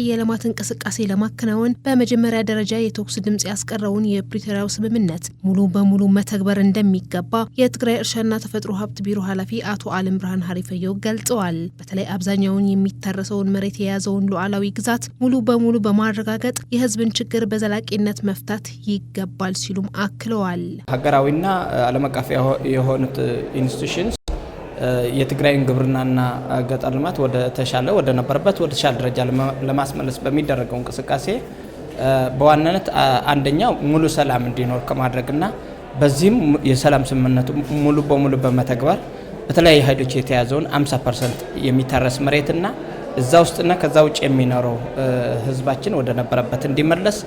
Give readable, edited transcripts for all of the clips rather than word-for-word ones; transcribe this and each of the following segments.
የልማት እንቅስቃሴ ለማከናወን በመጀመሪያ ደረጃ የተኩስ ድምጽ ያስቀረውን የፕሪቶሪያው ስምምነት ሙሉ በሙሉ መተግበር እንደሚገባ የትግራይ እርሻና ተፈጥሮ ሀብት ቢሮ ኃላፊ አቶ አለም ብርሃን ሀሪፈየው ገልጸዋል። በተለይ አብዛኛውን የሚታረሰውን መሬት የያዘውን ሉዓላዊ ግዛት ሙሉ በሙሉ በማረጋገጥ የህዝብን ችግር በዘላቂነት መፍታት ይገባል ሲሉም አክለዋል። ሀገራዊና ዓለም አቀፍ የሆኑት ኢንስቲትዩሽንስ የትግራይን ግብርናና ገጠር ልማት ወደ ተሻለ ወደ ነበረበት ወደ ተሻለ ደረጃ ለማስመለስ በሚደረገው እንቅስቃሴ በዋናነት አንደኛው ሙሉ ሰላም እንዲኖር ከማድረግና በዚህም የሰላም ስምምነቱ ሙሉ በሙሉ በመተግበር በተለያዩ ኃይሎች የተያዘውን 50% የሚታረስ መሬትና እዛ ውስጥና ከዛ ውጭ የሚኖረው ህዝባችን ወደ ነበረበት እንዲመለስ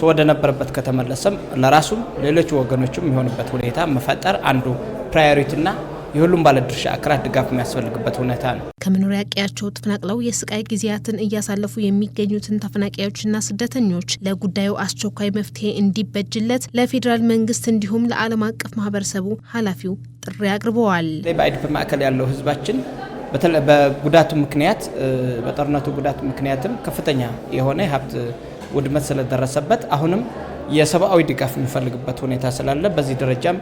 ወደ ነበረበት ከተመለሰም ለራሱም ሌሎች ወገኖችም የሚሆንበት ሁኔታ መፈጠር አንዱ ፕራዮሪቲና የሁሉም ባለድርሻ አካላት ድጋፍ የሚያስፈልግበት ሁኔታ ነው። ከመኖሪያ ቀያቸው ተፈናቅለው የስቃይ ጊዜያትን እያሳለፉ የሚገኙትን ተፈናቃዮችና ስደተኞች ለጉዳዩ አስቸኳይ መፍትሄ እንዲበጅለት ለፌዴራል መንግስት እንዲሁም ለዓለም አቀፍ ማህበረሰቡ ኃላፊው ጥሪ አቅርበዋል። በአይዲፒ ማዕከል ያለው ህዝባችን በጉዳቱ ምክንያት በጦርነቱ ጉዳት ምክንያትም ከፍተኛ የሆነ የሀብት ውድመት ስለደረሰበት አሁንም የሰብአዊ ድጋፍ የሚፈልግበት ሁኔታ ስላለ በዚህ ደረጃም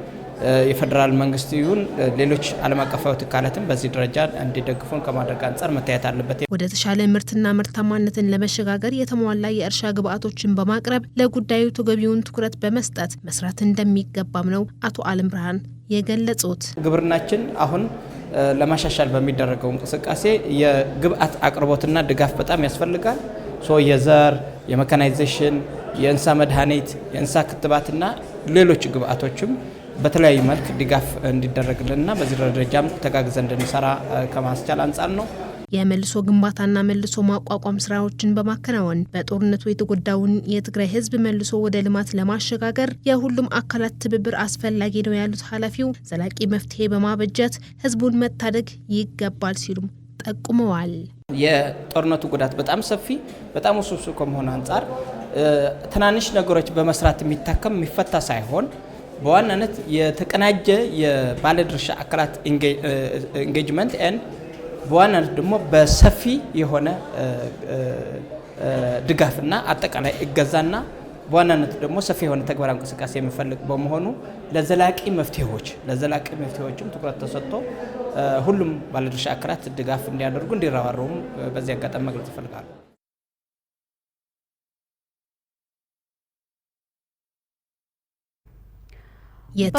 የፌደራል መንግስት ይሁን ሌሎች ዓለም አቀፋዊ ተካላትም በዚህ ደረጃ እንዲደግፉን ከማድረግ አንፃር መታየት አለበት። ወደ ተሻለ ምርትና ምርታማነትን ለመሸጋገር የተሟላ የእርሻ ግብዓቶችን በማቅረብ ለጉዳዩ ተገቢውን ትኩረት በመስጠት መስራት እንደሚገባም ነው አቶ አለም ብርሃን የገለጹት። ግብርናችን አሁን ለማሻሻል በሚደረገው እንቅስቃሴ የግብዓት አቅርቦትና ድጋፍ በጣም ያስፈልጋል። የዘር፣ የሜካናይዜሽን፣ የእንስሳ መድኃኒት፣ የእንስሳ ክትባትና ሌሎች ግብዓቶችም በተለያዩ መልክ ድጋፍ እንዲደረግልንና በዚህ ደረጃም ተጋግዘን እንድንሰራ ከማስቻል አንፃር ነው። የመልሶ ግንባታና መልሶ ማቋቋም ስራዎችን በማከናወን በጦርነቱ የተጎዳውን የትግራይ ህዝብ መልሶ ወደ ልማት ለማሸጋገር የሁሉም አካላት ትብብር አስፈላጊ ነው ያሉት ኃላፊው ዘላቂ መፍትሄ በማበጀት ህዝቡን መታደግ ይገባል ሲሉም ጠቁመዋል። የጦርነቱ ጉዳት በጣም ሰፊ በጣም ውስብስብ ከመሆኑ አንፃር ትናንሽ ነገሮች በመስራት የሚታከም የሚፈታ ሳይሆን በዋናነት የተቀናጀ የባለድርሻ አካላት ኢንጌጅመንት ኤንድ በዋናነት ደግሞ በሰፊ የሆነ ድጋፍና አጠቃላይ እገዛና በዋናነት ደግሞ ሰፊ የሆነ ተግባራዊ እንቅስቃሴ የሚፈልግ በመሆኑ ለዘላቂ መፍትሄዎችም ትኩረት ተሰጥቶ ሁሉም ባለድርሻ አካላት ድጋፍ እንዲያደርጉ እንዲረባረቡም በዚህ አጋጣሚ መግለጽ እፈልጋለሁ።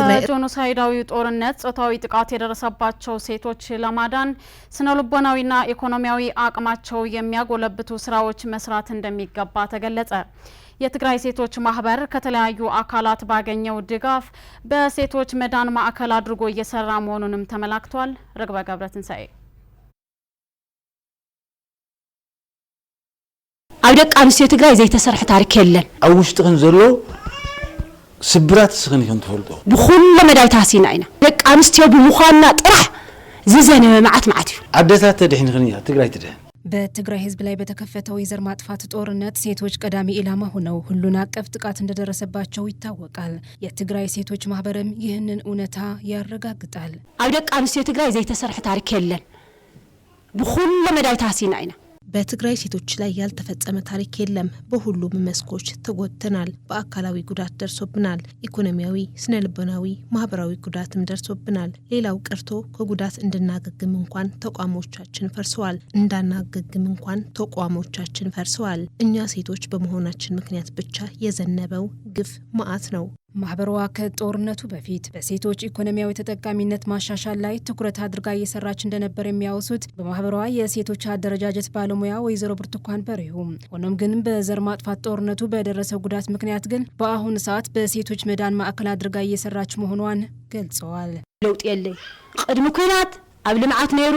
በጄኖሳይዳዊ ጦርነት ጾታዊ ጥቃት የደረሰባቸው ሴቶች ለማዳን ስነልቦናዊና ኢኮኖሚያዊ አቅማቸው የሚያጎለብቱ ስራዎች መስራት እንደሚገባ ተገለጸ። የትግራይ ሴቶች ማህበር ከተለያዩ አካላት ባገኘው ድጋፍ በሴቶች መዳን ማዕከል አድርጎ እየሰራ መሆኑንም ተመላክቷል። ረግበ ገብረትንሳኤ አውደቅ አንስቴ ትግራይ ዘይተሰርሐ ታሪክ የለን አውሽጥን ዘሎ ስብራት ስኽን ይኹን ትፈልጦ ብኹሉ መዳይ ታሲና ኢና ደቂ አንስትዮ ብምዃንና ጥራሕ ዝዘነበ መዓት እዩ አደታት ተድሕን ይኽን ትግራይ ትድሕን። በትግራይ ህዝብ ላይ በተከፈተው የዘር ማጥፋት ጦርነት ሴቶች ቀዳሚ ኢላማ ሆነው ሁሉን አቀፍ ጥቃት እንደደረሰባቸው ይታወቃል። የትግራይ ሴቶች ማህበርም ይህንን እውነታ ያረጋግጣል። አውደቅ አንስቴ ትግራይ ዘይተሰርሐ ታሪክ የለን ብኹሉ መዳይ ታሲና ኢና በትግራይ ሴቶች ላይ ያልተፈጸመ ታሪክ የለም። በሁሉም መስኮች ተጎድተናል። በአካላዊ ጉዳት ደርሶብናል። ኢኮኖሚያዊ፣ ስነልቦናዊ፣ ማህበራዊ ጉዳትም ደርሶብናል። ሌላው ቀርቶ ከጉዳት እንድናገግም እንኳን ተቋሞቻችን ፈርሰዋል። እንዳናገግም እንኳን ተቋሞቻችን ፈርሰዋል። እኛ ሴቶች በመሆናችን ምክንያት ብቻ የዘነበው ግፍ መዓት ነው። ማህበሯ ከጦርነቱ በፊት በሴቶች ኢኮኖሚያዊ ተጠቃሚነት ማሻሻል ላይ ትኩረት አድርጋ እየሰራች እንደነበር የሚያወሱት በማህበሯ የሴቶች አደረጃጀት ባለሙያ ወይዘሮ ብርቱካን በሪሁም፣ ሆኖም ግን በዘር ማጥፋት ጦርነቱ በደረሰው ጉዳት ምክንያት ግን በአሁኑ ሰዓት በሴቶች መዳን ማዕከል አድርጋ እየሰራች መሆኗን ገልጸዋል። ለውጥ የለይ ቅድም ኩናት ኣብ ልምዓት ነይሩ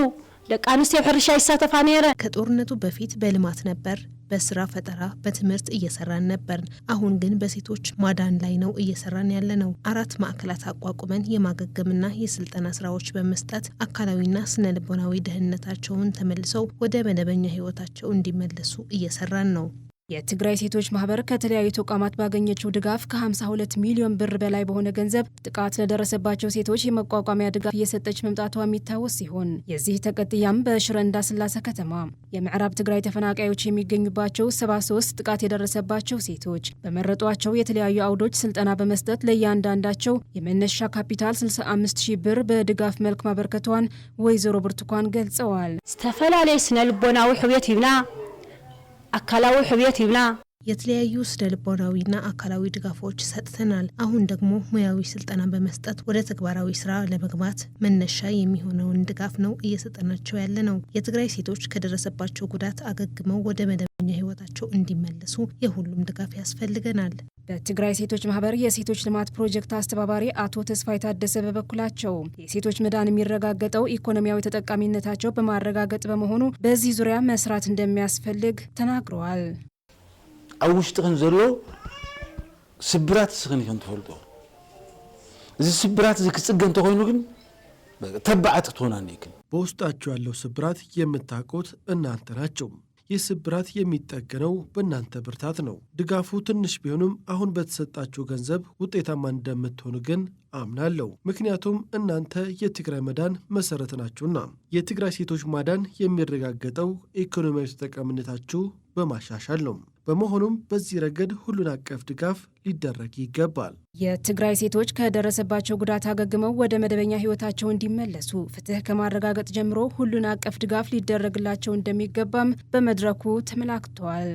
ደቂ አንስትዮ ሕርሻ ይሳተፋ ነይረ። ከጦርነቱ በፊት በልማት ነበር፣ በስራ ፈጠራ፣ በትምህርት እየሰራን ነበር። አሁን ግን በሴቶች ማዳን ላይ ነው እየሰራን ያለነው። 4 ማዕከላት አቋቁመን የማገገምና የስልጠና ስራዎች በመስጠት አካላዊና ስነልቦናዊ ደህንነታቸውን ተመልሰው ወደ መደበኛ ህይወታቸው እንዲመለሱ እየሰራን ነው። የትግራይ ሴቶች ማህበር ከተለያዩ ተቋማት ባገኘችው ድጋፍ ከ52 ሚሊዮን ብር በላይ በሆነ ገንዘብ ጥቃት ለደረሰባቸው ሴቶች የመቋቋሚያ ድጋፍ እየሰጠች መምጣቷ የሚታወስ ሲሆን የዚህ ተቀጥያም በሽረ እንዳስላሴ ከተማ የምዕራብ ትግራይ ተፈናቃዮች የሚገኙባቸው 73 ጥቃት የደረሰባቸው ሴቶች በመረጧቸው የተለያዩ አውዶች ስልጠና በመስጠት ለእያንዳንዳቸው የመነሻ ካፒታል 65,000 ብር በድጋፍ መልክ ማበርከቷን ወይዘሮ ብርቱካን ገልጸዋል። استفلالي سنة لبناوي حبيت يبنا አካላዊ ህብየት ይብላ የተለያዩ ስነ ልቦናዊና አካላዊ ድጋፎች ሰጥተናል። አሁን ደግሞ ሙያዊ ስልጠና በመስጠት ወደ ተግባራዊ ስራ ለመግባት መነሻ የሚሆነውን ድጋፍ ነው እየሰጠናቸው ያለ ነው። የትግራይ ሴቶች ከደረሰባቸው ጉዳት አገግመው ወደ መደበኛ ህይወታቸው እንዲመለሱ የሁሉም ድጋፍ ያስፈልገናል። በትግራይ ሴቶች ማህበር የሴቶች ልማት ፕሮጀክት አስተባባሪ አቶ ተስፋይ ታደሰ በበኩላቸው የሴቶች መዳን የሚረጋገጠው ኢኮኖሚያዊ ተጠቃሚነታቸው በማረጋገጥ በመሆኑ በዚህ ዙሪያ መስራት እንደሚያስፈልግ ተናግረዋል። አውሽጥን ዘሎ ስብራት ስኽን ይንተፈልጦ እዚ ስብራት ዝክጽገን ተኮይኑ ግን ተባዓት ትሆናኒክ በውስጣቸው ያለው ስብራት የምታውቁት እናንተ ናቸው። ይህ ስብራት የሚጠገነው በእናንተ ብርታት ነው። ድጋፉ ትንሽ ቢሆንም አሁን በተሰጣችሁ ገንዘብ ውጤታማ እንደምትሆኑ ግን አምናለሁ። ምክንያቱም እናንተ የትግራይ መዳን መሰረት ናችሁና። የትግራይ ሴቶች ማዳን የሚረጋገጠው ኢኮኖሚያዊ ተጠቃሚነታችሁ በማሻሻል ነው። በመሆኑም በዚህ ረገድ ሁሉን አቀፍ ድጋፍ ሊደረግ ይገባል። የትግራይ ሴቶች ከደረሰባቸው ጉዳት አገግመው ወደ መደበኛ ህይወታቸው እንዲመለሱ ፍትህ ከማረጋገጥ ጀምሮ ሁሉን አቀፍ ድጋፍ ሊደረግላቸው እንደሚገባም በመድረኩ ተመላክቷል።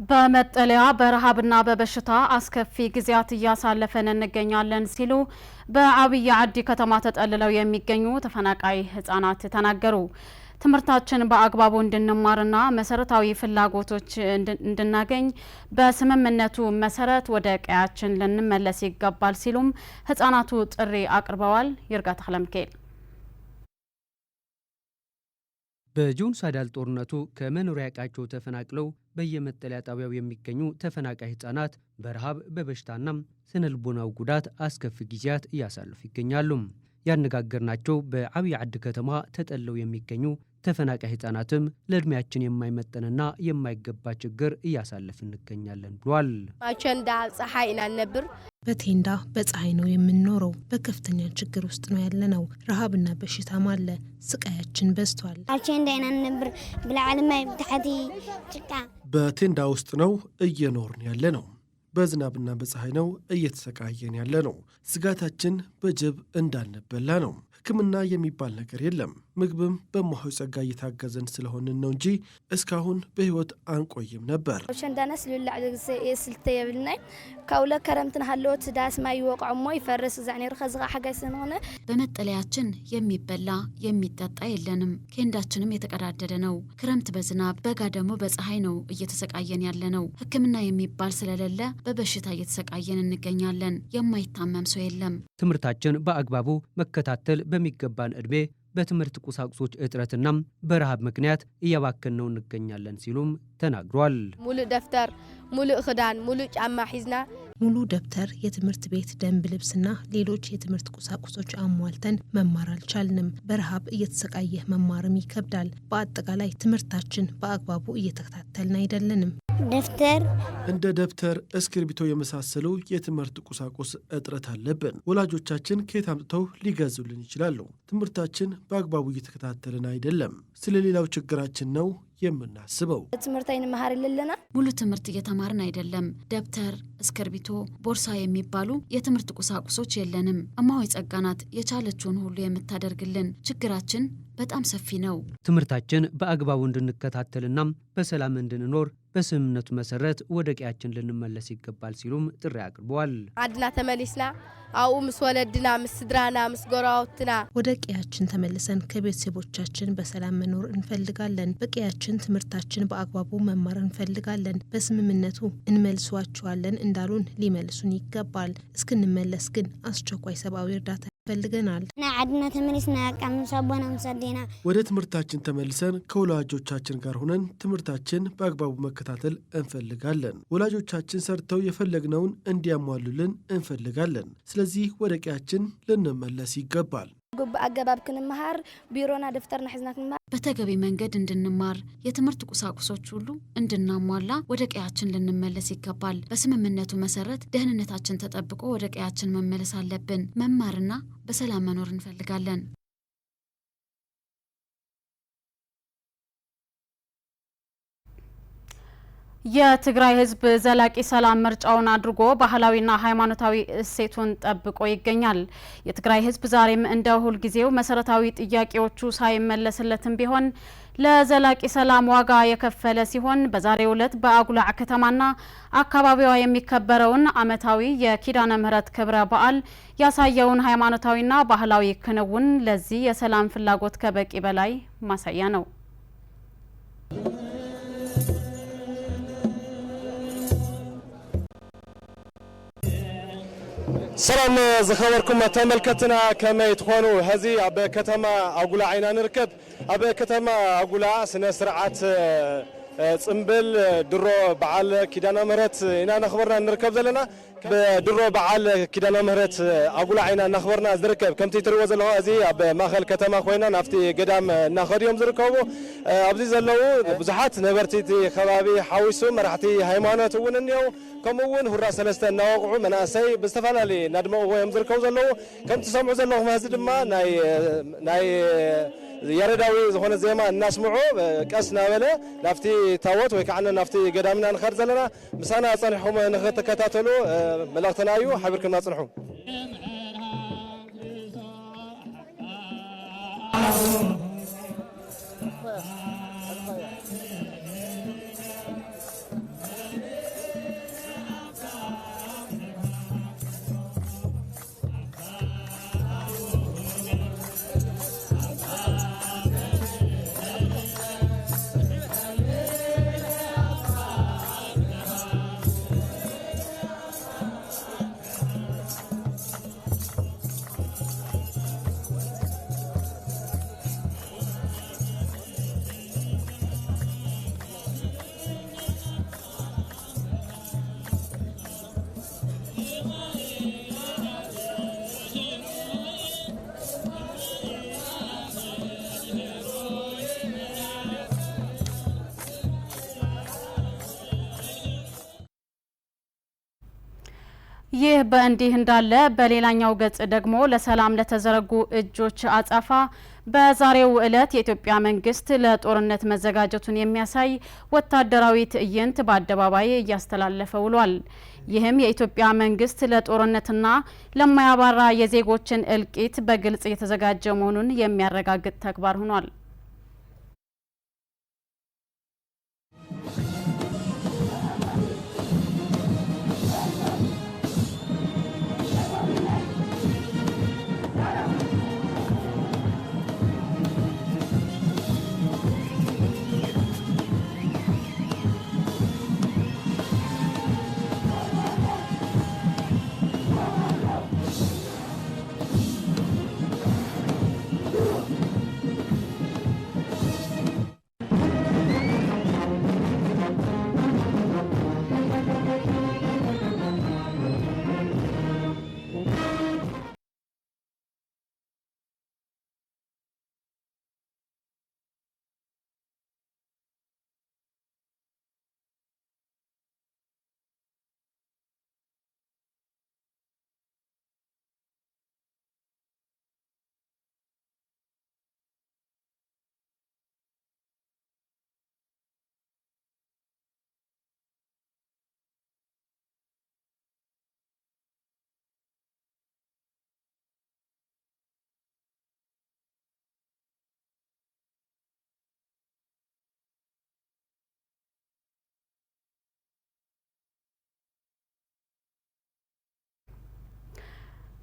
በመጠለያ በረሃብና በበሽታ አስከፊ ጊዜያት እያሳለፈን እንገኛለን ሲሉ በአብይ አዲ ከተማ ተጠልለው የሚገኙ ተፈናቃይ ህጻናት ተናገሩ። ትምህርታችን በአግባቡ እንድንማርና መሰረታዊ ፍላጎቶች እንድናገኝ በስምምነቱ መሰረት ወደ ቀያችን ልንመለስ ይገባል ሲሉም ህጻናቱ ጥሪ አቅርበዋል። ይርጋ ተክለሚካኤል በጆን ሳዳል ጦርነቱ ከመኖሪያ ቀያቸው ተፈናቅለው በየመጠለያ ጣቢያው የሚገኙ ተፈናቃይ ህጻናት በረሃብ በበሽታና ስነልቦናዊ ጉዳት አስከፊ ጊዜያት እያሳለፉ ይገኛሉ። ያነጋገርናቸው በአብይ አዲ ከተማ ተጠልለው የሚገኙ ተፈናቃይ ህጻናትም ለእድሜያችን የማይመጠንና የማይገባ ችግር እያሳለፍን እንገኛለን ብሏል። አቸንዳ ፀሐይ እናነብር በቴንዳ በፀሐይ ነው የምንኖረው። በከፍተኛ ችግር ውስጥ ነው ያለነው። ረሃብና በሽታም አለ። ስቃያችን በዝቷል። አቸንዳ እናነብር ብላዓለማይ ብታሐቲ ጭቃ በቴንዳ ውስጥ ነው እየኖርን ያለነው። በዝናብና በፀሐይ ነው እየተሰቃየን ያለ ነው። ስጋታችን በጅብ እንዳልነበላ ነው። ሕክምና የሚባል ነገር የለም። ምግብም በመሆይ ጸጋ እየታገዘን ስለሆንን ነው እንጂ እስካሁን በህይወት አንቆይም ነበር። ሸንዳናስ ልላዕ ስልተ የብልናይ ካውለ ከረምትን ሀለወት ዳስ ማይ ወቅዕሞ ይፈርስ ዛኔ ርኸዝጋ ሐጋይ ስለሆነ በመጠለያችን የሚበላ የሚጠጣ የለንም። ኬንዳችንም የተቀዳደደ ነው። ክረምት በዝናብ በጋ ደግሞ በፀሐይ ነው እየተሰቃየን ያለ ነው። ሕክምና የሚባል ስለሌለ በበሽታ እየተሰቃየን እንገኛለን። የማይታመም ሰው የለም። ትምህርታችን በአግባቡ መከታተል በሚገባን እድሜ በትምህርት ቁሳቁሶች እጥረትና በረሃብ ምክንያት እያባከነው እንገኛለን ሲሉም ተናግሯል። ሙሉ ደፍተር፣ ሙሉ ክዳን፣ ሙሉ ጫማ ሒዝና ሙሉ ደብተር፣ የትምህርት ቤት ደንብ ልብስና ሌሎች የትምህርት ቁሳቁሶች አሟልተን መማር አልቻልንም። በረሃብ እየተሰቃየ መማርም ይከብዳል። በአጠቃላይ ትምህርታችን በአግባቡ እየተከታተልን አይደለንም። ደፍተር እንደ ደብተር፣ እስክሪብቶ የመሳሰሉ የትምህርት ቁሳቁስ እጥረት አለብን። ወላጆቻችን ከየት አምጥተው ሊገዙልን ይችላሉ? ትምህርታችን በአግባቡ እየተከታተልን አይደለም። ስለሌላው ችግራችን ነው የምናስበው። ትምህርታችን መሐር ይለለና ሙሉ ትምህርት እየተማርን አይደለም። ደብተር፣ እስክሪብቶ፣ ቦርሳ የሚባሉ የትምህርት ቁሳቁሶች የለንም። እማሆይ ጸጋናት የቻለችውን ሁሉ የምታደርግልን። ችግራችን በጣም ሰፊ ነው። ትምህርታችን በአግባቡ እንድንከታተልና በሰላም እንድንኖር በስምምነቱ መሰረት ወደ ቀያችን ልንመለስ ይገባል ሲሉም ጥሪ አቅርበዋል። አድና ተመሊስና አው ምስ ወለድና ምስ ስድራና ምስ ጎራውትና ወደ ቀያችን ተመልሰን ከቤተሰቦቻችን በሰላም መኖር እንፈልጋለን። በቀያችን ትምህርታችን በአግባቡ መማር እንፈልጋለን። በስምምነቱ እንመልሷቸዋለን እንዳሉን ሊመልሱን ይገባል። እስክንመለስ ግን አስቸኳይ ሰብአዊ እርዳታ ፈልገናል። አድና ተመሊስና ቀምሳቦና ምሳዴና ወደ ትምህርታችን ተመልሰን ከወላጆቻችን ጋር ሆነን ትምህርታችን በአግባቡ መከታተል እንፈልጋለን። ወላጆቻችን ሰርተው የፈለግነውን እንዲያሟሉልን እንፈልጋለን። ስለዚህ ወደ ቀያችን ልንመለስ ይገባል። ጉብ አገባብ ክንማሃር ቢሮና ደፍተርና ሒዝና ክንማሃር በተገቢ መንገድ እንድንማር የትምህርት ቁሳቁሶች ሁሉ እንድናሟላ ወደ ቀያችን ልንመለስ ይገባል። በስምምነቱ መሰረት ደህንነታችን ተጠብቆ ወደ ቀያችን መመለስ አለብን። መማርና በሰላም መኖር እንፈልጋለን። የትግራይ ህዝብ ዘላቂ ሰላም ምርጫውን አድርጎ ባህላዊና ሃይማኖታዊ እሴቱን ጠብቆ ይገኛል። የትግራይ ህዝብ ዛሬም እንደ ሁል ጊዜው መሰረታዊ ጥያቄዎቹ ሳይመለስለትም ቢሆን ለዘላቂ ሰላም ዋጋ የከፈለ ሲሆን በዛሬው ዕለት በአጉላዕ ከተማና አካባቢዋ የሚከበረውን ዓመታዊ የኪዳነ ምህረት ክብረ በዓል ያሳየውን ሃይማኖታዊና ባህላዊ ክንውን ለዚህ የሰላም ፍላጎት ከበቂ በላይ ማሳያ ነው። سلام زخبركم تملكتنا كما يتخونوا هذه أبا كتما أقول عينا نركب أبا كتما أقول سنة سرعات صنبل درو بعال كيدانا مهرت إنا نخبرنا نركب زلنا بدرو بعال كيدانا مهرت أقول عينا نخبرنا نركب كم تيتروا زلوا هذه أبا ماخل كتما خوينا نفتي قدام ناخذ يوم زركبوا أبدي زلوا بزحات نبرتي خبابي حويسو مرحتي هيمانات وننيو كمون هو راس لسته نوقع مناسي باستفالالي ندمو هو يمزركو زلو كم تسمعوا زلو ما زدما ناي يرداوي زخونه زيما الناس معو قسنا ولا لافتي تاوت ወይ ከዓነ ናፍቲ ገዳምና ንኸር ዘለና ምሳና ጸንሖም ንኽተከታተሉ መላእክተናዩ ሓቢርክና ጽንሑ ይህ በእንዲህ እንዳለ በሌላኛው ገጽ ደግሞ ለሰላም ለተዘረጉ እጆች አጻፋ በዛሬው ዕለት የኢትዮጵያ መንግስት ለጦርነት መዘጋጀቱን የሚያሳይ ወታደራዊ ትዕይንት በአደባባይ እያስተላለፈ ውሏል። ይህም የኢትዮጵያ መንግስት ለጦርነትና ለማያባራ የዜጎችን እልቂት በግልጽ የተዘጋጀ መሆኑን የሚያረጋግጥ ተግባር ሆኗል።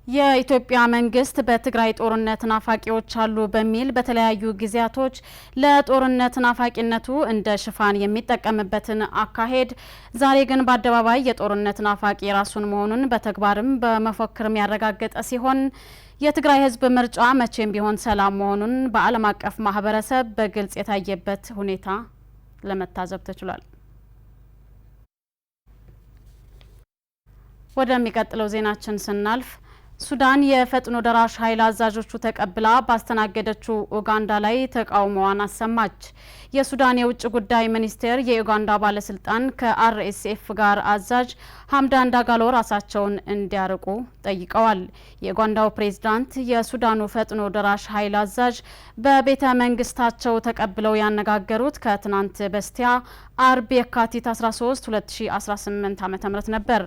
የኢትዮጵያ መንግስት በትግራይ ጦርነት ናፋቂዎች አሉ በሚል በተለያዩ ጊዜያቶች ለጦርነት ናፋቂነቱ እንደ ሽፋን የሚጠቀምበትን አካሄድ ዛሬ ግን በአደባባይ የጦርነት ናፋቂ ራሱን መሆኑን በተግባርም በመፎክርም ያረጋገጠ ሲሆን የትግራይ ህዝብ ምርጫ መቼም ቢሆን ሰላም መሆኑን በዓለም አቀፍ ማህበረሰብ በግልጽ የታየበት ሁኔታ ለመታዘብ ተችሏል። ወደሚቀጥለው ዜናችን ስናልፍ ሱዳን የፈጥኖ ደራሽ ኃይል አዛዦቹ ተቀብላ ባስተናገደችው ኡጋንዳ ላይ ተቃውሞዋን አሰማች። የሱዳን የውጭ ጉዳይ ሚኒስቴር የኡጋንዳ ባለስልጣን ከአርኤስኤፍ ጋር አዛዥ ሐምዳን ዳጋሎ ራሳቸውን እንዲያርቁ ጠይቀዋል። የኡጋንዳው ፕሬዝዳንት የሱዳኑ ፈጥኖ ደራሽ ኃይል አዛዥ በቤተ መንግስታቸው ተቀብለው ያነጋገሩት ከትናንት በስቲያ አርብ የካቲት 13 2018 ዓ.ም ነበር።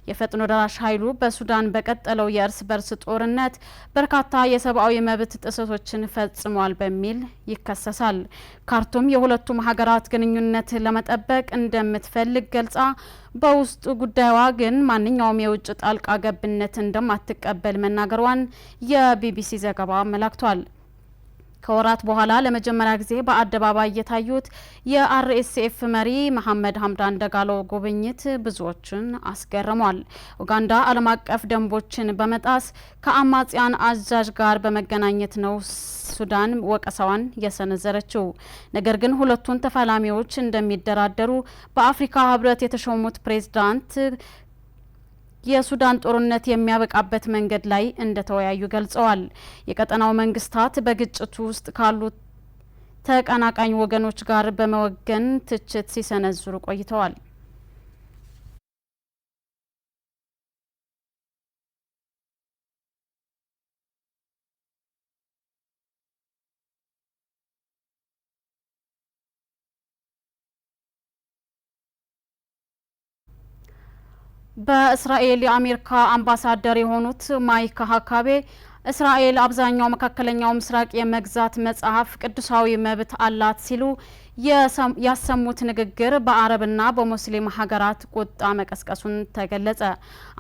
የፈጥኖ ደራሽ ኃይሉ በሱዳን በቀጠለው የእርስ በርስ ጦርነት በርካታ የሰብአዊ መብት ጥሰቶችን ፈጽሟል በሚል ይከሰሳል። ካርቱም የሁለቱም ሀገራት ግንኙነት ለመጠበቅ እንደምትፈልግ ገልጻ በውስጥ ጉዳይዋ ግን ማንኛውም የውጭ ጣልቃ ገብነት እንደማትቀበል መናገሯን የቢቢሲ ዘገባ አመላክቷል። ከወራት በኋላ ለመጀመሪያ ጊዜ በአደባባይ የታዩት የአርኤስኤፍ መሪ መሐመድ ሐምዳን ዳጋሎ ጉብኝት ብዙዎችን አስገርሟል። ኡጋንዳ ዓለም አቀፍ ደንቦችን በመጣስ ከአማጽያን አዛዥ ጋር በመገናኘት ነው ሱዳን ወቀሳዋን የሰነዘረችው። ነገር ግን ሁለቱን ተፋላሚዎች እንደሚደራደሩ በአፍሪካ ህብረት የተሾሙት ፕሬዝዳንት የሱዳን ጦርነት የሚያበቃበት መንገድ ላይ እንደተወያዩ ገልጸዋል። የቀጠናው መንግስታት በግጭቱ ውስጥ ካሉ ተቀናቃኝ ወገኖች ጋር በመወገን ትችት ሲሰነዝሩ ቆይተዋል። በእስራኤል የአሜሪካ አምባሳደር የሆኑት ማይክ ሀካቤ እስራኤል አብዛኛው መካከለኛው ምስራቅ የመግዛት መጽሐፍ ቅዱሳዊ መብት አላት ሲሉ ያሰሙት ንግግር በአረብና በሙስሊም ሀገራት ቁጣ መቀስቀሱን ተገለጸ።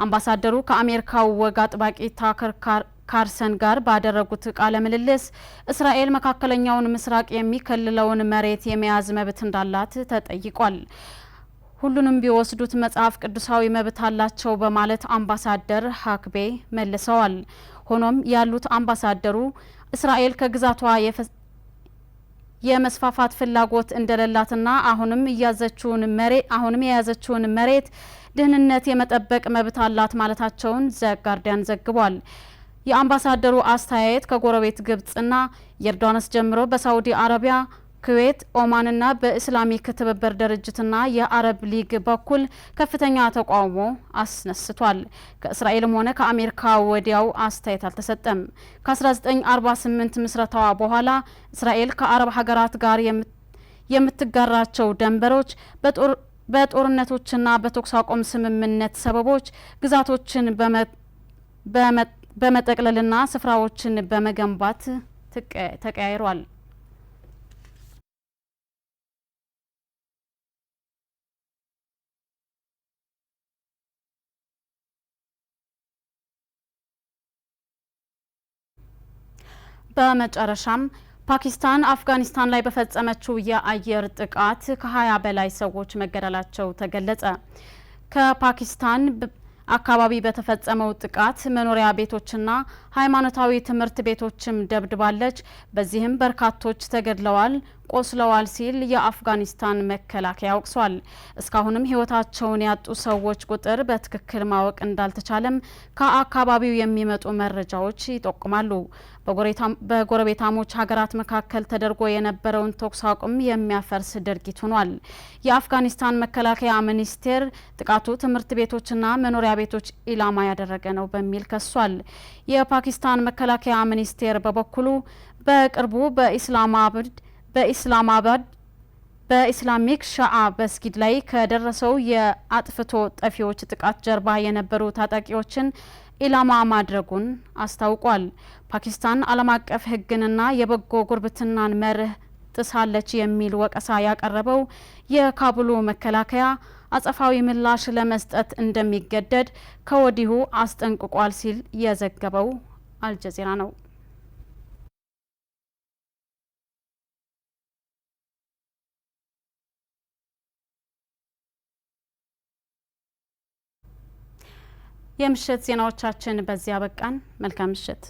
አምባሳደሩ ከአሜሪካው ወግ አጥባቂ ታከር ካርሰን ጋር ባደረጉት ቃለ ምልልስ እስራኤል መካከለኛውን ምስራቅ የሚከልለውን መሬት የመያዝ መብት እንዳላት ተጠይቋል። ሁሉንም ቢወስዱት መጽሐፍ ቅዱሳዊ መብት አላቸው በማለት አምባሳደር ሀክቤ መልሰዋል። ሆኖም ያሉት አምባሳደሩ እስራኤል ከግዛቷ የመስፋፋት ፍላጎት እንደሌላትና አሁንም የያዘችውን መሬት ደህንነት የመጠበቅ መብት አላት ማለታቸውን ዘጋርዲያን ዘግቧል። የአምባሳደሩ አስተያየት ከጎረቤት ግብጽና ዮርዳኖስ ጀምሮ በሳውዲ አረቢያ፣ ኩዌት፣ ኦማንና በእስላሚክ ትብብር ድርጅትና የአረብ ሊግ በኩል ከፍተኛ ተቃውሞ አስነስቷል። ከእስራኤልም ሆነ ከአሜሪካ ወዲያው አስተያየት አልተሰጠም። ከ1948 ምስረታዋ በኋላ እስራኤል ከአረብ ሀገራት ጋር የምትጋራቸው ደንበሮች በጦርነቶችና በተኩስ አቁም ስምምነት ሰበቦች ግዛቶችን በመጠቅለልና ስፍራዎችን በመገንባት ተቀያይሯል። በመጨረሻም ፓኪስታን አፍጋኒስታን ላይ በፈጸመችው የአየር ጥቃት ከ20 በላይ ሰዎች መገደላቸው ተገለጸ። ከፓኪስታን አካባቢ በተፈጸመው ጥቃት መኖሪያ ቤቶችና ሃይማኖታዊ ትምህርት ቤቶችም ደብድባለች። በዚህም በርካቶች ተገድለዋል፣ ቆስለዋል ሲል የአፍጋኒስታን መከላከያ ወቅሷል። እስካሁንም ህይወታቸውን ያጡ ሰዎች ቁጥር በትክክል ማወቅ እንዳልተቻለም ከአካባቢው የሚመጡ መረጃዎች ይጠቁማሉ። በጎረቤታሞች ሀገራት መካከል ተደርጎ የነበረውን ተኩስ አቁም የሚያፈርስ ድርጊት ሆኗል። የአፍጋኒስታን መከላከያ ሚኒስቴር ጥቃቱ ትምህርት ቤቶችና መኖሪያ ቤቶች ኢላማ ያደረገ ነው በሚል ከሷል። የፓኪስታን መከላከያ ሚኒስቴር በበኩሉ በቅርቡ በኢስላሚክ ሻአ መስጊድ ላይ ከደረሰው የአጥፍቶ ጠፊዎች ጥቃት ጀርባ የነበሩ ታጣቂዎችን ኢላማ ማድረጉን አስታውቋል። ፓኪስታን ዓለም አቀፍ ሕግንና የበጎ ጉርብትናን መርህ ጥሳለች የሚል ወቀሳ ያቀረበው የካቡሉ መከላከያ አጸፋዊ ምላሽ ለመስጠት እንደሚገደድ ከወዲሁ አስጠንቅቋል ሲል የዘገበው አልጀዚራ ነው። የምሽት ዜናዎቻችን በዚያ በቃን። መልካም ምሽት።